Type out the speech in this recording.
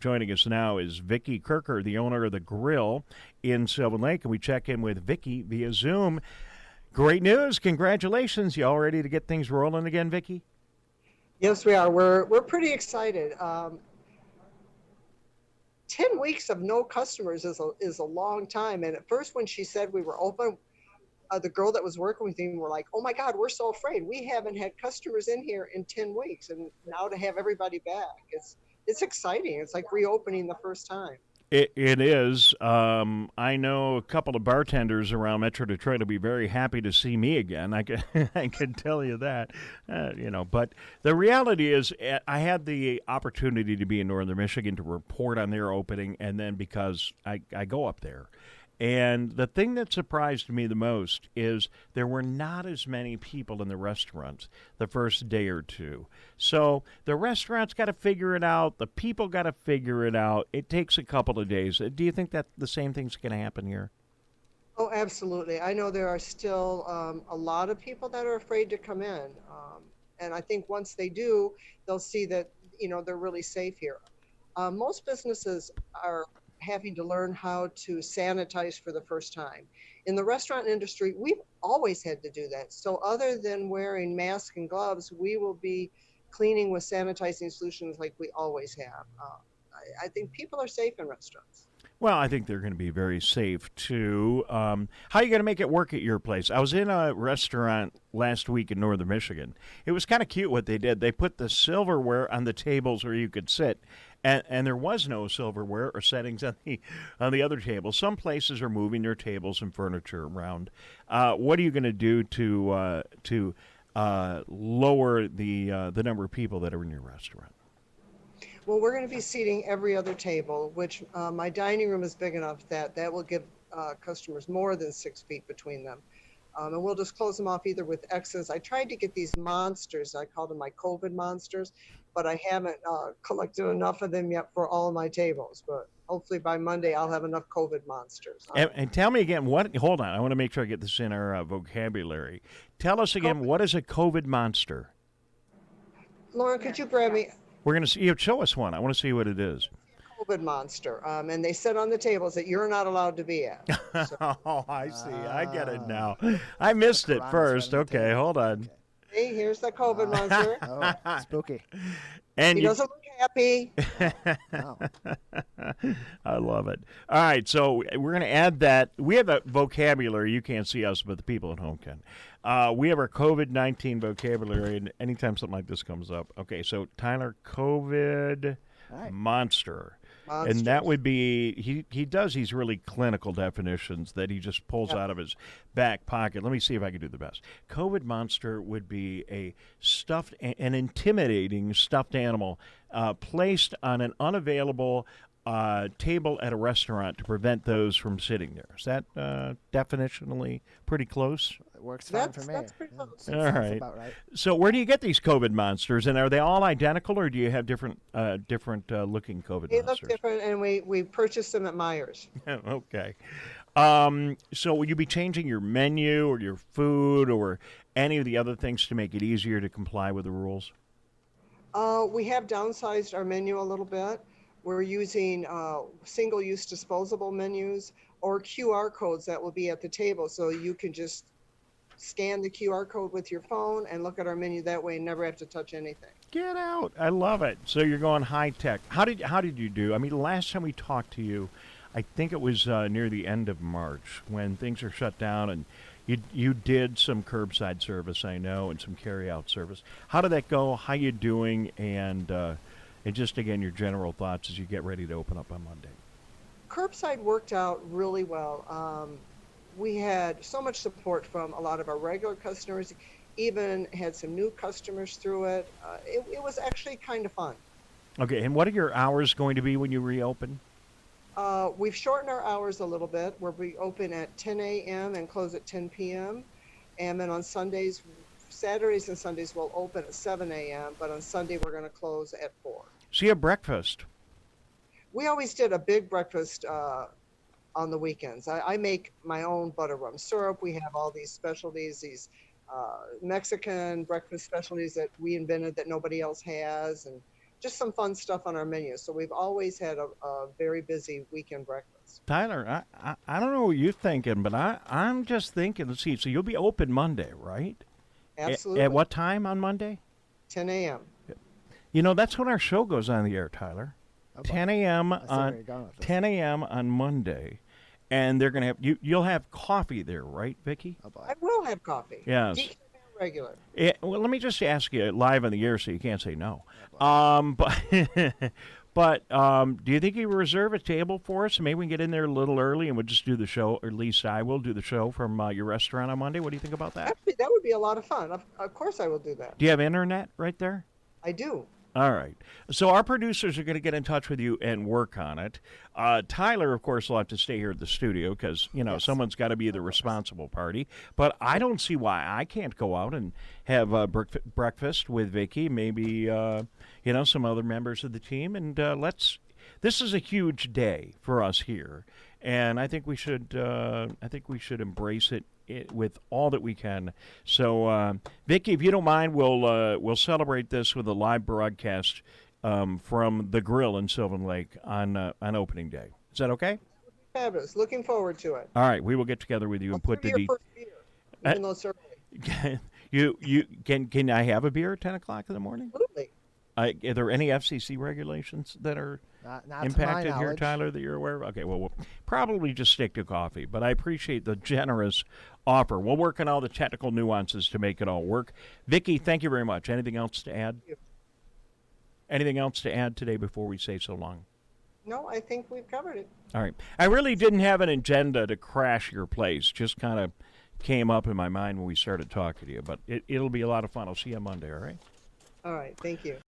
Joining us now is Vickie Kherker, the owner of the grill in Sylvan Lake, and we check in with Vickie via Zoom. Great news! Congratulations! You all ready to get things rolling again, Vickie? Yes, we are. We're pretty excited. 10 weeks of no customers is a long time. And at first, when she said we were open, the girl that was working with me were like, "Oh my God, we're so afraid. We haven't had customers in here in 10 weeks, and now to have everybody back, it's exciting. It's like reopening the first time." It is. I know a couple of bartenders around Metro Detroit will be very happy to see me again. I can, I can tell you that. But the reality is, I had the opportunity to be in Northern Michigan to report on their opening, and then because I go up there. And the thing that surprised me the most is there were not as many people in the restaurants the first day or two. So the restaurants got to figure it out. The people got to figure it out. It takes a couple of days. Do you think that the same thing's going to happen here? Oh, absolutely. I know there are still a lot of people that are afraid to come in, and I think once they do, they'll see that they're really safe here. Most businesses are having to learn how to sanitize for the first time. In the restaurant industry, we've always had to do that. So other than wearing masks and gloves, we will be cleaning with sanitizing solutions like we always have. I think people are safe in restaurants. Well, I think they're going to be very safe too. How are you going to make it work at your place? I was in a restaurant last week in Northern Michigan. It was kind of cute what they did. They put the silverware on the tables where you could sit, and there was no silverware or settings on the other tables. Some places are moving their tables and furniture around. What are you going to do to lower the number of people that are in your restaurant? Well, we're going to be seating every other table, which my dining room is big enough that that will give customers more than 6 feet between them. And we'll just close them off either with X's. I tried to get these monsters. I called them my COVID monsters, but I haven't collected enough of them yet for all of my tables. But hopefully by Monday, I'll have enough COVID monsters. And tell me again, hold on. I want to make sure I get this in our vocabulary. Tell us again, what is a COVID monster? Lauren, could you grab me We're going to see. Show us one. I want to see what it is. COVID monster? And they sit on the tables that you're not allowed to be at. So, Oh, I see. I get it now. I missed it first. Okay, hold on. hey, here's the COVID monster. Oh, spooky. And He you, doesn't look happy. Oh, I love it. All right, so we're going to add that. We have a vocabulary. You can't see us, but the people at home can. We have our COVID-19 vocabulary, and anytime something like this comes up. Okay, so Tyler, COVID all right. monster. And Monsters. that would be, he does these really clinical definitions that he just pulls Yep. out of his back pocket. Let me see if I can do the best. COVID monster would be an intimidating stuffed animal placed on an unavailable table at a restaurant to prevent those from sitting there. Is that definitionally pretty close? It works fine That's for me. that's pretty Yeah, close. sounds All right. about right. So where do you get these COVID monsters, and are they all identical, or do you have different looking COVID They look monsters? different, and we purchased them at Myers. Okay. So will you be changing your menu or your food or any of the other things to make it easier to comply with the rules? We have downsized our menu a little bit. We're using single-use disposable menus or QR codes that will be at the table, so you can just scan the QR code with your phone and look at our menu that way and never have to touch anything. Get out! I love it. So you're going high tech. How did you do? I mean, last time we talked to you, I think it was near the end of March when things are shut down, and you did some curbside service, I know, and some carry out service. How did that go? How you doing? And just again, your general thoughts as you get ready to open up on Monday. Curbside worked out really well. We had so much support from a lot of our regular customers, even had some new customers through it. It was actually kind of fun. Okay, and what are your hours going to be when you reopen? We've shortened our hours a little bit where we open at 10 a.m. and close at 10 p.m. And then on Saturdays and Sundays, we'll open at 7 a.m., but on Sunday, we're going to close at 4. So you have breakfast. We always did a big breakfast on the weekends. I make my own butterrum syrup. We have all these specialties, these Mexican breakfast specialties that we invented that nobody else has. And just some fun stuff on our menu. So we've always had a very busy weekend breakfast. Tyler, I don't know what you're thinking, but I'm just thinking, let's see, so you'll be open Monday, right? Absolutely. At what time on Monday? 10 a.m. You know, that's when our show goes on the air, Tyler. Oh, 10 a.m. I see where you're going with this. 10 a.m. on Monday, and they're going to have you'll have coffee there, right, Vickie? Oh, boy. I will have coffee. Yes. Decaf and regular. Well, let me just ask you live on the air, so you can't say no. Oh, But do you think you reserve a table for us? Maybe we can get in there a little early, and we'll just do the show, or at least I will do the show from your restaurant on Monday. What do you think about that? Actually, that would be a lot of fun. Of course, I will do that. Do you have internet right there? I do. All right. So our producers are going to get in touch with you and work on it. Tyler, of course, will have to stay here at the studio because, Yes. someone's got to be the responsible party. But I don't see why I can't go out and have breakfast with Vickie, maybe, some other members of the team. And this is a huge day for us here. And I think we should embrace it with all that we can. So, Vickie, if you don't mind, we'll celebrate this with a live broadcast from the grill in Sylvan Lake on opening day. Is that okay? Fabulous. Looking forward to it. All right, we will get together with you and put Your first beer, even though it's early. you can I have a beer at 10 o'clock in the morning? Absolutely. Are there any FCC regulations that are Not to my impacted here, knowledge. Tyler, that you're aware of? Okay, well, we'll probably just stick to coffee, but I appreciate the generous offer. We'll work on all the technical nuances to make it all work. Vickie, thank you very much. Anything else to add? Thank you. Anything else to add today before we say so long? No, I think we've covered it. All right. I really didn't have an agenda to crash your place. Just kind of came up in my mind when we started talking to you, but it'll be a lot of fun. I'll see you on Monday, all right? All right. Thank you.